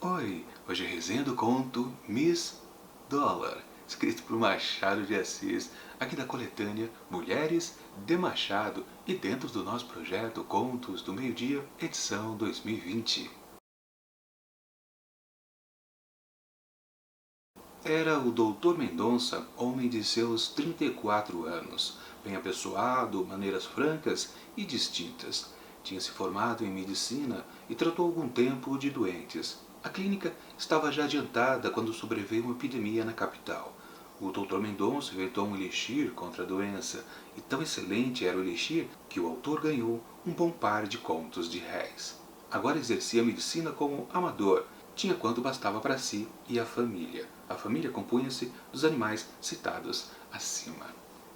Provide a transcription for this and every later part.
Oi, hoje resenha do conto Miss Dollar, escrito por Machado de Assis, aqui da coletânea Mulheres de Machado e dentro do nosso projeto Contos do Meio-Dia, edição 2020. Era o Dr. Mendonça, homem de seus 34 anos, bem apessoado, maneiras francas e distintas. Tinha se formado em medicina e tratou algum tempo de doentes. A clínica estava já adiantada quando sobreveio uma epidemia na capital. O Dr. Mendonça inventou um elixir contra a doença, e tão excelente era o elixir que o autor ganhou um bom par de contos de réis. Agora exercia a medicina como amador, tinha quanto bastava para si e a família. A família compunha-se dos animais citados acima.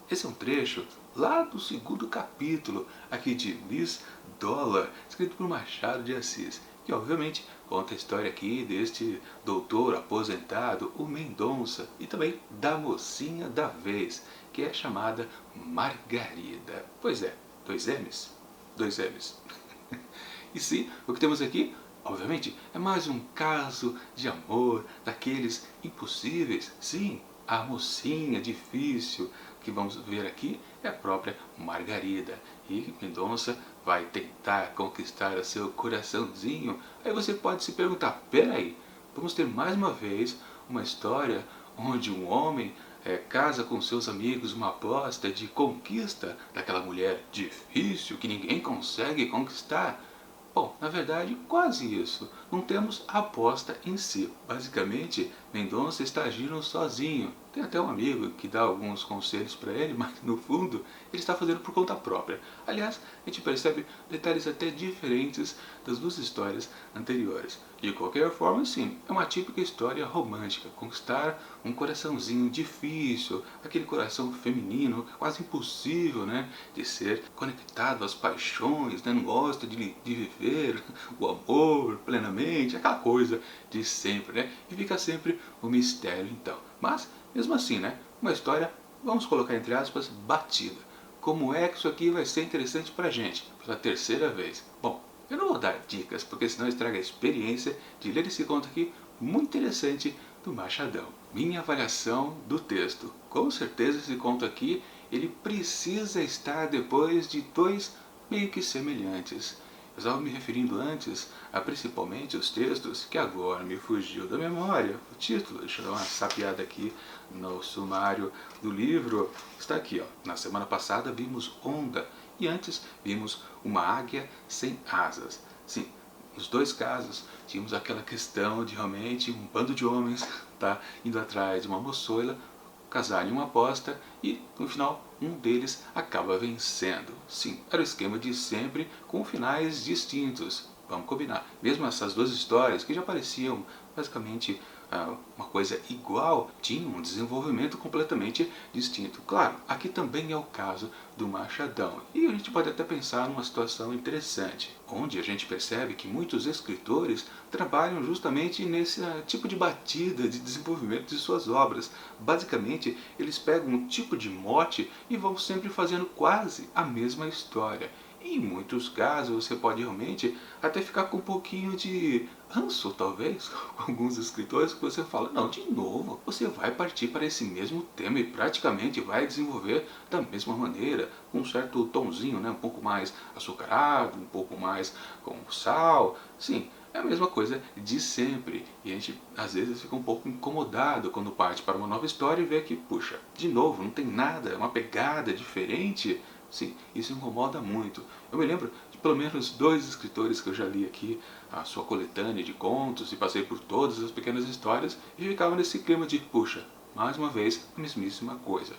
Esse é um trecho lá do segundo capítulo aqui de Miss Dollar, escrito por Machado de Assis, que obviamente conta a história aqui deste doutor aposentado, o Mendonça, e também da mocinha da vez, que é chamada Margarida. Pois é, dois M's? Dois M's. E sim, o que temos aqui, obviamente, é mais um caso de amor, daqueles impossíveis. Sim, a mocinha difícil que vamos ver aqui é a própria Margarida. E Mendonça vai tentar conquistar o seu coraçãozinho. Aí você pode se perguntar, peraí, vamos ter mais uma vez uma história onde um homem casa com seus amigos uma aposta de conquista daquela mulher difícil que ninguém consegue conquistar? Bom, na verdade, quase isso. Não temos a aposta em si. Basicamente, Mendonça está agindo sozinho. Tem até um amigo que dá alguns conselhos para ele, mas no fundo ele está fazendo por conta própria. Aliás, a gente percebe detalhes até diferentes das duas histórias anteriores. De qualquer forma, sim, é uma típica história romântica. Conquistar um coraçãozinho difícil, aquele coração feminino, quase impossível, né, de ser conectado às paixões, né, não gosta de viver o amor plenamente, aquela coisa de sempre, né, e fica sempre o mistério então. Mas, mesmo assim, né, uma história, vamos colocar entre aspas, batida. Como é que isso aqui vai ser interessante pra gente, pela terceira vez? Bom, eu não vou dar dicas, porque senão estraga a experiência de ler esse conto aqui, muito interessante, do Machadão. Minha avaliação do texto. Com certeza esse conto aqui, ele precisa estar depois de dois meio que semelhantes. Eu estava me referindo antes a principalmente os textos que agora me fugiu da memória. O título, deixa eu dar uma sapiada aqui no sumário do livro, está aqui, ó. Na semana passada vimos Onda e antes vimos Uma Águia Sem Asas. Sim, nos dois casos tínhamos aquela questão de realmente um bando de homens tá indo atrás de uma moçoila, casar em uma aposta e no final um deles acaba vencendo. Sim, era o esquema de sempre com finais distintos. Vamos combinar. Mesmo essas duas histórias que já pareciam basicamente uma coisa igual, tinham um desenvolvimento completamente distinto. Claro, aqui também é o caso do Machadão. E a gente pode até pensar numa situação interessante, onde a gente percebe que muitos escritores trabalham justamente nesse tipo de batida de desenvolvimento de suas obras. Basicamente, eles pegam um tipo de mote e vão sempre fazendo quase a mesma história. Em muitos casos você pode realmente até ficar com um pouquinho de ranço, talvez, com alguns escritores que você fala, não, de novo, você vai partir para esse mesmo tema e praticamente vai desenvolver da mesma maneira, com um certo tomzinho, né, um pouco mais açucarado, um pouco mais com sal, sim, é a mesma coisa de sempre. E a gente às vezes fica um pouco incomodado quando parte para uma nova história e vê que, puxa, de novo, não tem nada, é uma pegada diferente. Sim, isso incomoda muito. Eu me lembro de pelo menos dois escritores que eu já li aqui, a sua coletânea de contos, e passei por todas as pequenas histórias, e ficava nesse clima de, puxa, mais uma vez, a mesmíssima coisa.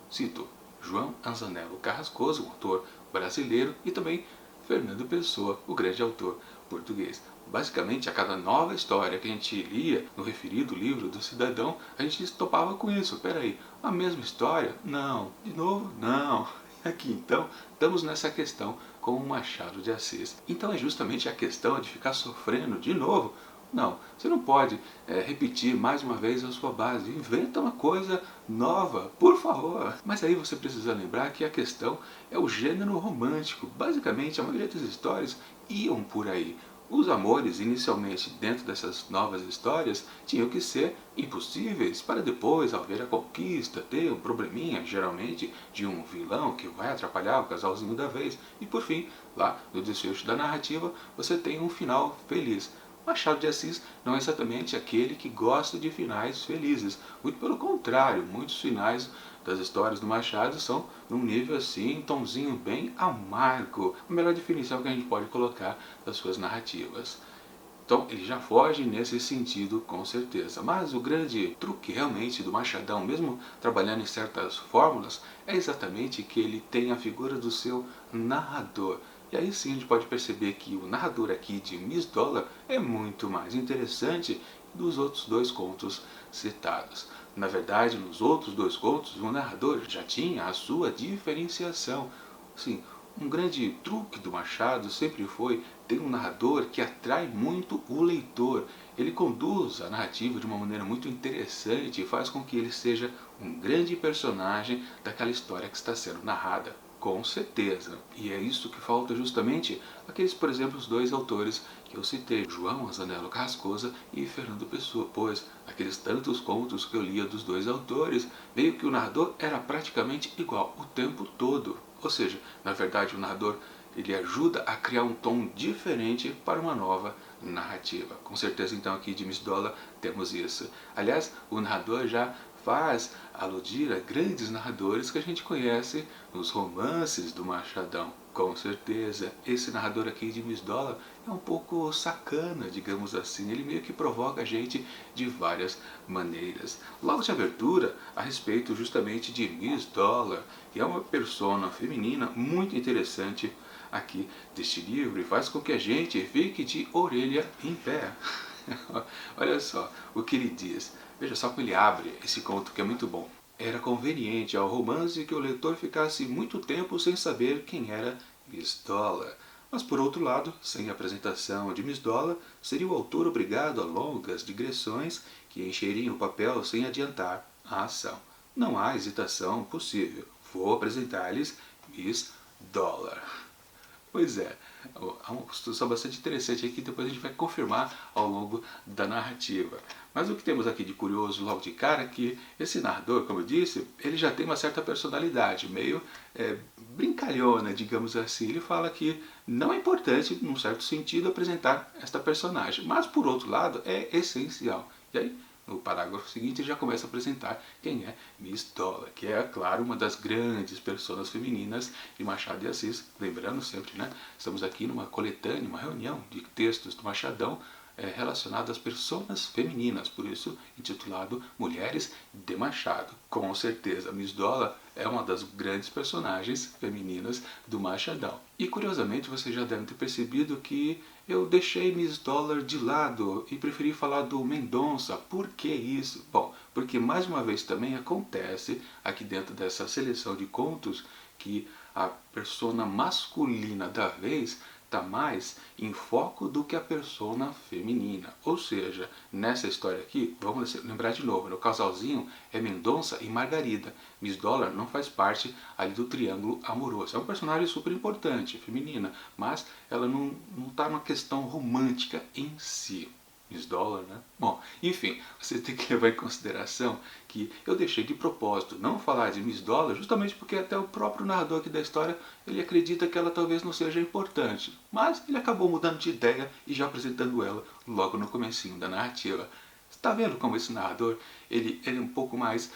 Cito João Anzanello Carrascosa, um autor brasileiro, e também Fernando Pessoa, o grande autor português. Basicamente, a cada nova história que a gente lia no referido livro do cidadão, a gente topava com isso. Peraí, a mesma história? Não. De novo? Não. Aqui então, estamos nessa questão com o Machado de Assis. Então é justamente a questão de ficar sofrendo de novo. Não, você não pode repetir mais uma vez a sua base. Inventa uma coisa nova, por favor. Mas aí você precisa lembrar que a questão é o gênero romântico. Basicamente, a maioria das histórias iam por aí. Os amores, inicialmente dentro dessas novas histórias, tinham que ser impossíveis para depois haver a conquista, ter um probleminha, geralmente, de um vilão que vai atrapalhar o casalzinho da vez. E por fim, lá no desfecho da narrativa, você tem um final feliz. Machado de Assis não é exatamente aquele que gosta de finais felizes. Muito pelo contrário, muitos finais das histórias do Machado são num nível assim, um tomzinho bem amargo. A melhor definição que a gente pode colocar das suas narrativas. Então ele já foge nesse sentido com certeza. Mas o grande truque realmente do Machadão, mesmo trabalhando em certas fórmulas, é exatamente que ele tem a figura do seu narrador. E aí sim a gente pode perceber que o narrador aqui de Miss Dollar é muito mais interessante dos outros dois contos citados. Na verdade, nos outros dois contos, o narrador já tinha a sua diferenciação. Sim, um grande truque do Machado sempre foi ter um narrador que atrai muito o leitor. Ele conduz a narrativa de uma maneira muito interessante e faz com que ele seja um grande personagem daquela história que está sendo narrada. Com certeza. E é isso que falta justamente aqueles, por exemplo, os dois autores que eu citei, João Azanello Carrascosa e Fernando Pessoa, pois aqueles tantos contos que eu lia dos dois autores, meio que o narrador era praticamente igual o tempo todo. Ou seja, na verdade o narrador ele ajuda a criar um tom diferente para uma nova narrativa. Com certeza então aqui de Miss Dollar temos isso. Aliás, o narrador já faz aludir a grandes narradores que a gente conhece nos romances do Machadão. Com certeza, esse narrador aqui de Miss Dollar é um pouco sacana, digamos assim. Ele meio que provoca a gente de várias maneiras. Logo de abertura, a respeito justamente de Miss Dollar, que é uma persona feminina muito interessante aqui deste livro e faz com que a gente fique de orelha em pé. Olha só o que ele diz. Veja só como ele abre esse conto que é muito bom. Era conveniente ao romance que o leitor ficasse muito tempo sem saber quem era Miss Dollar. Mas por outro lado, sem a apresentação de Miss Dollar, seria o autor obrigado a longas digressões que encheriam o papel sem adiantar a ação. Não há hesitação possível. Vou apresentar-lhes Miss Dollar. Pois é, há uma construção bastante interessante aqui, depois a gente vai confirmar ao longo da narrativa. Mas o que temos aqui de curioso logo de cara é que esse narrador, como eu disse, ele já tem uma certa personalidade, meio brincalhona, digamos assim. Ele fala que não é importante, num certo sentido, apresentar esta personagem, mas por outro lado é essencial. E aí, no parágrafo seguinte, ele já começa a apresentar quem é Miss Dollar, que é, claro, uma das grandes personas femininas de Machado de Assis. Lembrando sempre, né? Estamos aqui numa coletânea, uma reunião de textos do Machadão relacionados às personas femininas, por isso intitulado Mulheres de Machado. Com certeza, Miss Dollar é uma das grandes personagens femininas do Machadão. E curiosamente, você já deve ter percebido que eu deixei Miss Dollar de lado e preferi falar do Mendonça. Por que isso? Bom, porque mais uma vez também acontece aqui dentro dessa seleção de contos que a persona masculina da vez está mais em foco do que a persona feminina. Ou seja, nessa história aqui, vamos lembrar de novo, no casalzinho é Mendonça e Margarida. Miss Dollar não faz parte ali do triângulo amoroso. É um personagem super importante, feminina, mas ela não está numa questão romântica em si. Miss Dollar, né? Bom, enfim, você tem que levar em consideração que eu deixei de propósito não falar de Miss Dollar justamente porque até o próprio narrador aqui da história ele acredita que ela talvez não seja importante, mas ele acabou mudando de ideia e já apresentando ela logo no comecinho da narrativa. Está vendo como esse narrador ele é um pouco mais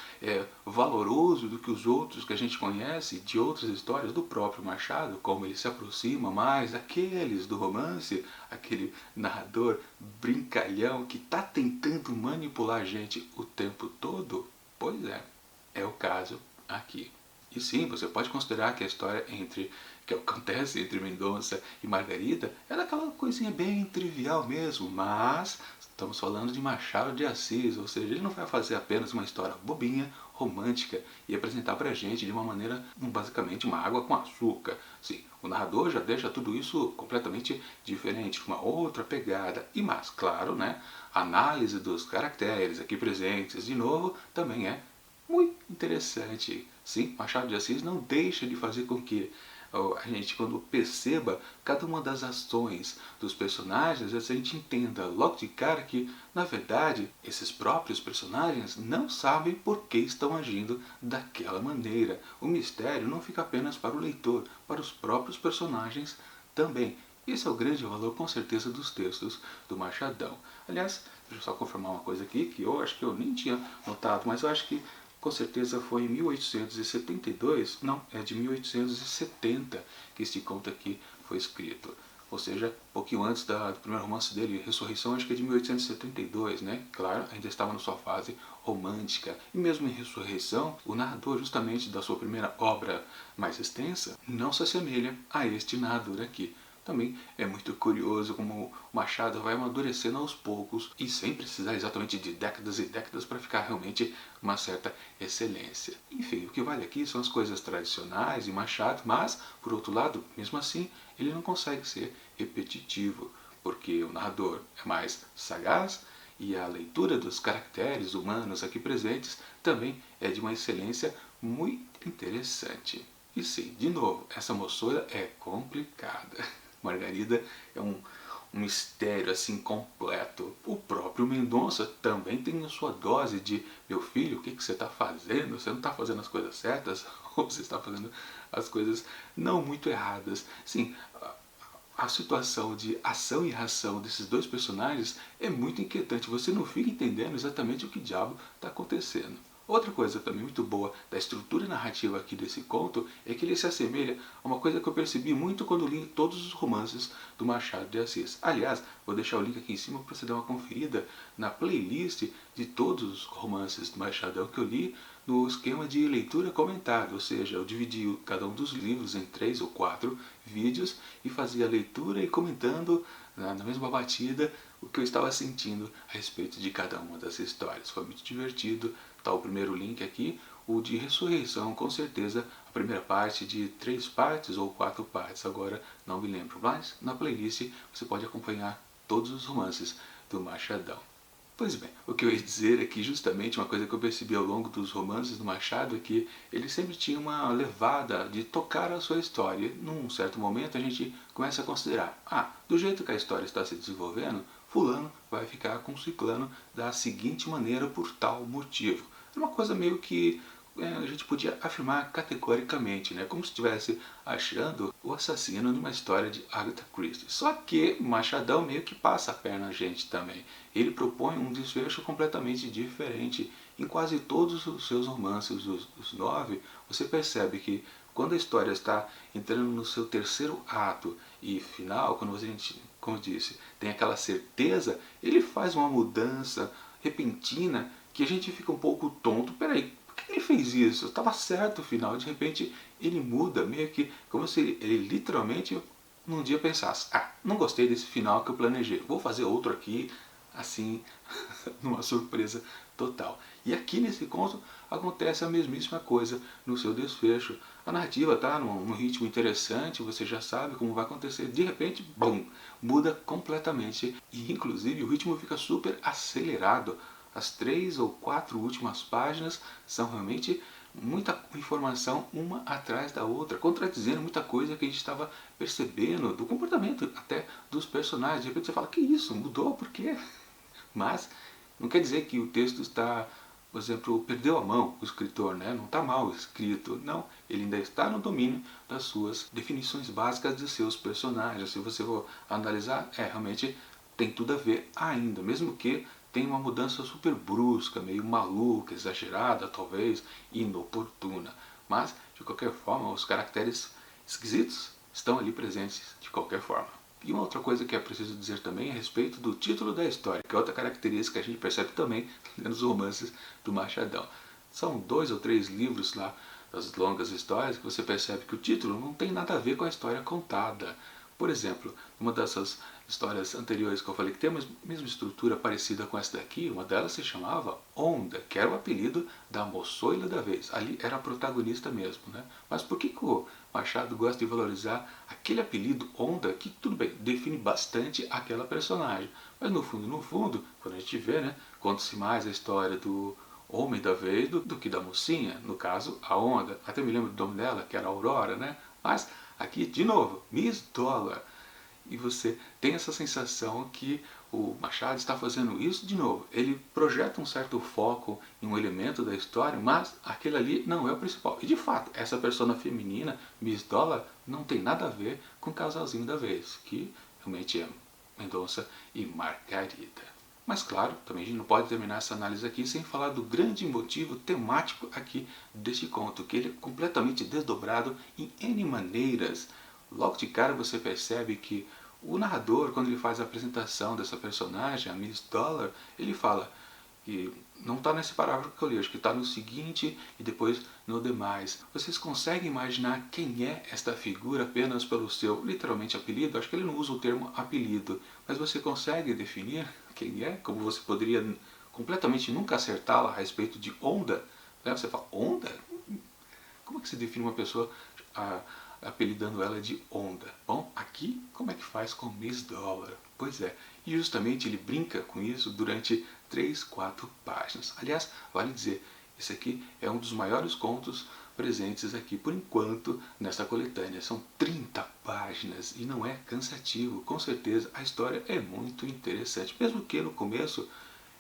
valoroso do que os outros que a gente conhece de outras histórias do próprio Machado, como ele se aproxima mais daqueles do romance, aquele narrador brincalhão que está tentando manipular a gente o tempo todo? Pois é o caso aqui. E sim, você pode considerar que a história que acontece entre Mendonça e Margarida é aquela coisinha bem trivial mesmo, mas estamos falando de Machado de Assis, ou seja, ele não vai fazer apenas uma história bobinha, romântica e apresentar pra gente de uma maneira, basicamente, uma água com açúcar. Sim, o narrador já deixa tudo isso completamente diferente, com uma outra pegada. E mais, claro, né, a análise dos caracteres aqui presentes, de novo, também é muito interessante. Sim, Machado de Assis não deixa de fazer com que a gente quando perceba cada uma das ações dos personagens, a gente entenda logo de cara que, na verdade, esses próprios personagens não sabem por que estão agindo daquela maneira. O mistério não fica apenas para o leitor, para os próprios personagens também. Esse é o grande valor, com certeza, dos textos do Machadão. Aliás, deixa eu só confirmar uma coisa aqui, que eu acho que eu nem tinha notado, mas eu acho que com certeza foi em 1872, não, é de 1870 que este conto aqui foi escrito. Ou seja, um pouquinho antes do primeiro romance dele, Ressurreição, acho que é de 1872, né? Claro, ainda estava na sua fase romântica. E mesmo em Ressurreição, o narrador, justamente da sua primeira obra mais extensa, não se assemelha a este narrador aqui. Também é muito curioso como o Machado vai amadurecendo aos poucos e sem precisar exatamente de décadas e décadas para ficar realmente uma certa excelência. Enfim, o que vale aqui são as coisas tradicionais de Machado, mas, por outro lado, mesmo assim, ele não consegue ser repetitivo, porque o narrador é mais sagaz e a leitura dos caracteres humanos aqui presentes também é de uma excelência muito interessante. E sim, de novo, essa moçoira é complicada. Margarida é um mistério assim completo. O próprio Mendonça também tem a sua dose de meu filho, o que você está fazendo? Você não está fazendo as coisas certas? Ou você está fazendo as coisas não muito erradas? Sim, a situação de ação e reação desses dois personagens é muito inquietante. Você não fica entendendo exatamente o que diabo está acontecendo. Outra coisa também muito boa da estrutura narrativa aqui desse conto é que ele se assemelha a uma coisa que eu percebi muito quando li todos os romances do Machado de Assis. Aliás, vou deixar o link aqui em cima para você dar uma conferida na playlist de todos os romances do Machadão que eu li no esquema de leitura comentada, ou seja, eu dividi cada um dos livros em 3 ou 4 vídeos e fazia a leitura e comentando na mesma batida o que eu estava sentindo a respeito de cada uma das histórias. Foi muito divertido. Está o primeiro link aqui, o de Ressurreição, com certeza a primeira parte de 3 partes ou 4 partes, agora não me lembro, mas na playlist você pode acompanhar todos os romances do Machadão. Pois bem, o que eu ia dizer é que justamente uma coisa que eu percebi ao longo dos romances do Machado é que ele sempre tinha uma levada de tocar a sua história. Num certo momento a gente começa a considerar, do jeito que a história está se desenvolvendo, fulano vai ficar com ciclano da seguinte maneira por tal motivo. É uma coisa meio que a gente podia afirmar categoricamente, né? Como se estivesse achando o assassino numa história de Agatha Christie. Só que Machadão meio que passa a perna a gente também. Ele propõe um desfecho completamente diferente. Em quase todos os seus romances, os 9, você percebe que quando a história está entrando no seu terceiro ato e final, quando você, como eu disse, tem aquela certeza, ele faz uma mudança repentina que a gente fica um pouco tonto. Peraí, por que ele fez isso? Estava certo o final, de repente ele muda, meio que como se ele literalmente num dia pensasse, não gostei desse final que eu planejei, vou fazer outro aqui, assim, numa surpresa total. E aqui nesse conto acontece a mesmíssima coisa no seu desfecho. A narrativa está num ritmo interessante, você já sabe como vai acontecer, de repente, bum, muda completamente e inclusive o ritmo fica super acelerado. As 3 ou 4 últimas páginas são realmente muita informação uma atrás da outra, contradizendo muita coisa que a gente estava percebendo do comportamento até dos personagens. De repente você fala, que isso? Mudou? Por quê? Mas não quer dizer que o texto está, por exemplo, perdeu a mão, o escritor, né? Não está mal escrito. Não, ele ainda está no domínio das suas definições básicas de seus personagens. Se você for analisar, realmente tem tudo a ver ainda, mesmo que tem uma mudança super brusca, meio maluca, exagerada, talvez, inoportuna. Mas, de qualquer forma, os caracteres esquisitos estão ali presentes de qualquer forma. E uma outra coisa que é preciso dizer também é a respeito do título da história, que é outra característica que a gente percebe também nos romances do Machadão. São 2 ou 3 livros lá das longas histórias que você percebe que o título não tem nada a ver com a história contada. Por exemplo, uma dessas histórias anteriores que eu falei que tem a mesma estrutura parecida com essa daqui, uma delas se chamava Onda, que era o apelido da moçoila da vez. Ali era a protagonista mesmo, né? Mas por que o Machado gosta de valorizar aquele apelido Onda, que tudo bem, define bastante aquela personagem. Mas no fundo, quando a gente vê, né, conta-se mais a história do homem da vez do que da mocinha, no caso, a Onda. Até me lembro do nome dela, que era Aurora, né? Mas aqui de novo, Miss Dollar. E você tem essa sensação que o Machado está fazendo isso de novo. Ele projeta um certo foco em um elemento da história, mas aquele ali não é o principal. E de fato, essa persona feminina, Miss Dollar, não tem nada a ver com o casalzinho da vez, que realmente é Mendonça e Margarida. Mas claro, também a gente não pode terminar essa análise aqui sem falar do grande motivo temático aqui deste conto, que ele é completamente desdobrado em N maneiras. Logo de cara você percebe que o narrador, quando ele faz a apresentação dessa personagem, a Miss Dollar, ele fala que não está nesse parágrafo que eu li, acho que está no seguinte e depois no demais. Vocês conseguem imaginar quem é esta figura apenas pelo seu, literalmente, apelido? Acho que ele não usa o termo apelido, mas você consegue definir quem é? Como você poderia completamente nunca acertá-la a respeito de onda? Você fala, onda? Como é que se define uma pessoa apelidando ela de onda? Bom, aqui como é que faz com Miss Dollar? Pois é, e justamente ele brinca com isso durante 3, 4 páginas. Aliás, vale dizer, esse aqui é um dos maiores contos presentes aqui por enquanto nessa coletânea. São 30 páginas e não é cansativo, com certeza a história é muito interessante, mesmo que no começo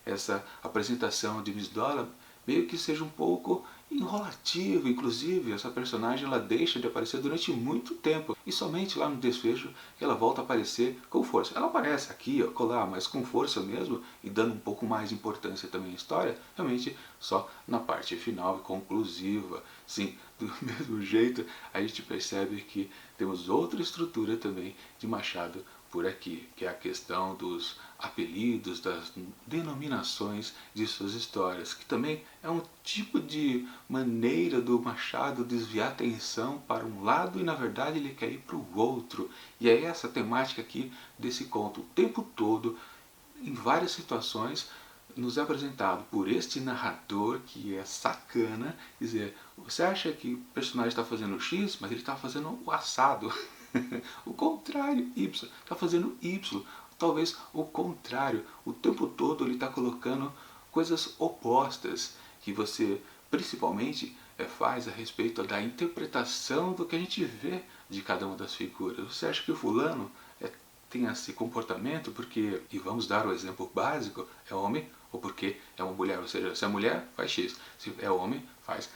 essa apresentação de Miss Dollar meio que seja um pouco enrolativo, inclusive essa personagem ela deixa de aparecer durante muito tempo e somente lá no desfecho ela volta a aparecer com força. Ela aparece aqui, acolá, mas com força mesmo e dando um pouco mais de importância também à história, realmente só na parte final e conclusiva. Sim, do mesmo jeito a gente percebe que temos outra estrutura também de Machado por aqui, que é a questão dos apelidos, das denominações de suas histórias, que também é um tipo de maneira do Machado desviar a atenção para um lado e na verdade ele quer ir para o outro. E é essa temática aqui desse conto o tempo todo, em várias situações, nos é apresentado por este narrador que é sacana, quer dizer, você acha que o personagem está fazendo X, mas ele está fazendo o assado. O contrário, Y, está fazendo Y, talvez o contrário, o tempo todo ele está colocando coisas opostas que você principalmente faz a respeito da interpretação do que a gente vê de cada uma das figuras. Você acha que o fulano tem esse comportamento porque, e vamos dar o exemplo básico, é homem ou porque é uma mulher, ou seja, se é mulher faz X, se é homem faz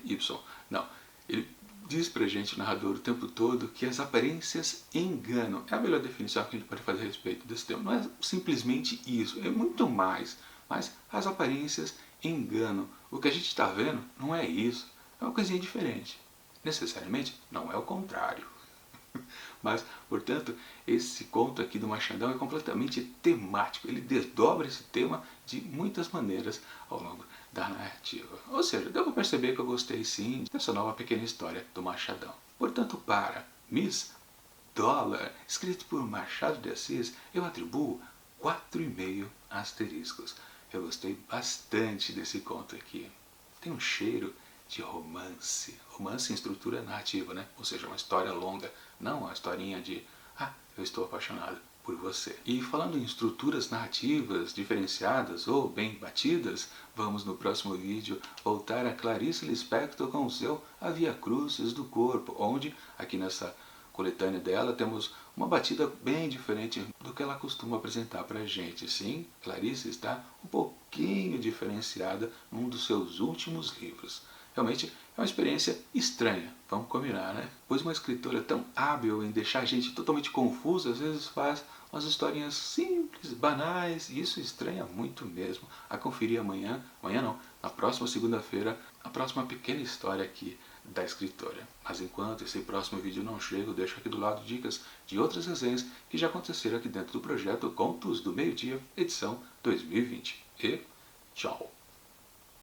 Y. Não, ele diz pra gente, o narrador, o tempo todo, que as aparências enganam. É a melhor definição que a gente pode fazer a respeito desse tema. Não é simplesmente isso, é muito mais. Mas as aparências enganam. O que a gente está vendo não é isso, é uma coisinha diferente. Necessariamente não é o contrário. Mas, portanto, esse conto aqui do Machadão é completamente temático. Ele desdobra esse tema de muitas maneiras ao longo da narrativa. Ou seja, deu para perceber que eu gostei sim dessa nova pequena história do Machadão. Portanto, para Miss Dollar, escrito por Machado de Assis, eu atribuo 4,5 asteriscos. Eu gostei bastante desse conto aqui. Tem um cheiro de romance. Romance em estrutura narrativa, né? Ou seja, uma história longa, não uma historinha de eu estou apaixonado por você. E falando em estruturas narrativas diferenciadas ou bem batidas, vamos no próximo vídeo voltar a Clarice Lispector com o seu A Via Crucis do Corpo, onde aqui nessa coletânea dela temos uma batida bem diferente do que ela costuma apresentar pra gente. Sim, Clarice está um pouquinho diferenciada num dos seus últimos livros. Realmente é uma experiência estranha, vamos combinar, né? Pois uma escritora tão hábil em deixar a gente totalmente confusa, às vezes faz umas historinhas simples, banais, e isso estranha muito mesmo. A conferir amanhã não, na próxima segunda-feira, a próxima pequena história aqui da escritora. Mas enquanto esse próximo vídeo não chega, eu deixo aqui do lado dicas de outras resenhas que já aconteceram aqui dentro do projeto Contos do Meio-Dia, edição 2020. E tchau!